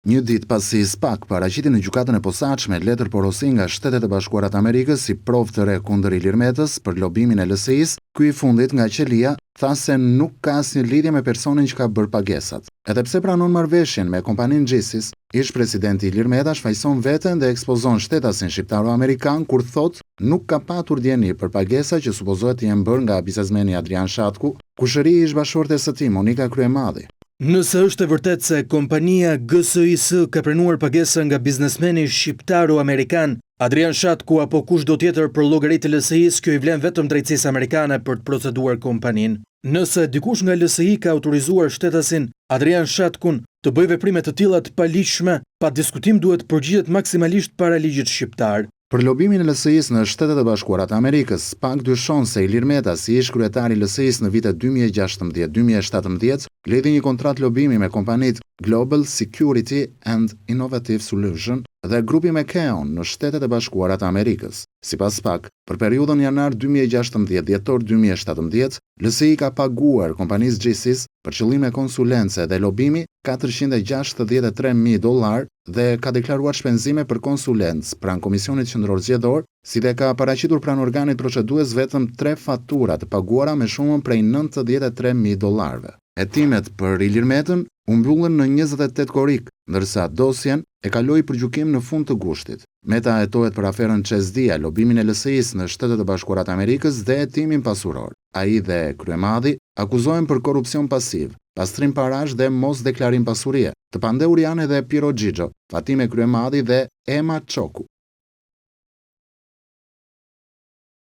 Një ditë pasi SPAK paraqiti në gjykatën e posaçme letër porosi nga Shtetet e Bashkuara të Amerikës si provë të re kundër Ilir Metës për lobimin e LSI-s, ky i fundit nga qelia tha se nuk ka asnjë lidhje me personin që ka bërë pagesat. Edhe pse pranon marrëveshjen me kompaninë Gjesis, ish-presidenti Ilir Meta shfaqson veten dhe ekspozon shtetasin shqiptaro-amerikan kur thotë nuk ka patur dieni për pagesa që supozohet të jenë bërë nga biznesmeni Adrian Shatku, kushëri i ish-bashortes së tij Monika Kryemadhi. Nëse është e vërtet se kompania GSIS ka pranuar pagesa nga biznesmeni shqiptaro-amerikan Adrian Shatku apo kushdo tjetër për llogaritë të LSI-s, kjo i vlen vetëm drejtësisë amerikane për të proceduar kompaninë. Nëse dikush nga LSI ka autorizuar shtetasin Adrian Shatkun të bëjë veprime të tilla të paligjshme, pa diskutim duhet përgjigjet maksimalisht para ligjit shqiptar. Për lobimin e LSI-s në Shtetet e Bashkuara të Amerikës, SPAK dyshon se Ilir Meta, si ish-kryetari i LSI-s në vitet 2016-2017, leti një kontratë lobimi me kompanitë Global Security and Innovative Solution dhe grupi McKeown në Shtetet e Bashkuara të Amerikës. Sipas SPAK, për periudhën janar 2016-dhjetor 2017, LSI ka paguar kompanisë Gjesis për qëllime konsulence dhe lobimi $463.000 dhe ka deklaruar shpenzime për konsulencë pranë Komisionit Qendror Zgjedhor, si dhe ka paraqitur pranë organit procedues vetëm 3 fatura të paguara me shumën prej $93.000. Hetimet për Ilir Metën u mbyllën në 28 korrik, ndërsa dosjen e kaloi për gjykim në fund të gushtit. Meta hetohet për aferën Çesdia, lobimin e LSI-s në Shtetet e Bashkuara të Amerikës dhe hetimin pasuror. Ai dhe Kryemadhi akuzohen për korrupsion pasiv, pastrim parash dhe mos deklarim pasurie. Të pandehur janë edhe Piero Xhixho, Fatime Kryemadhi dhe Ema Çoku.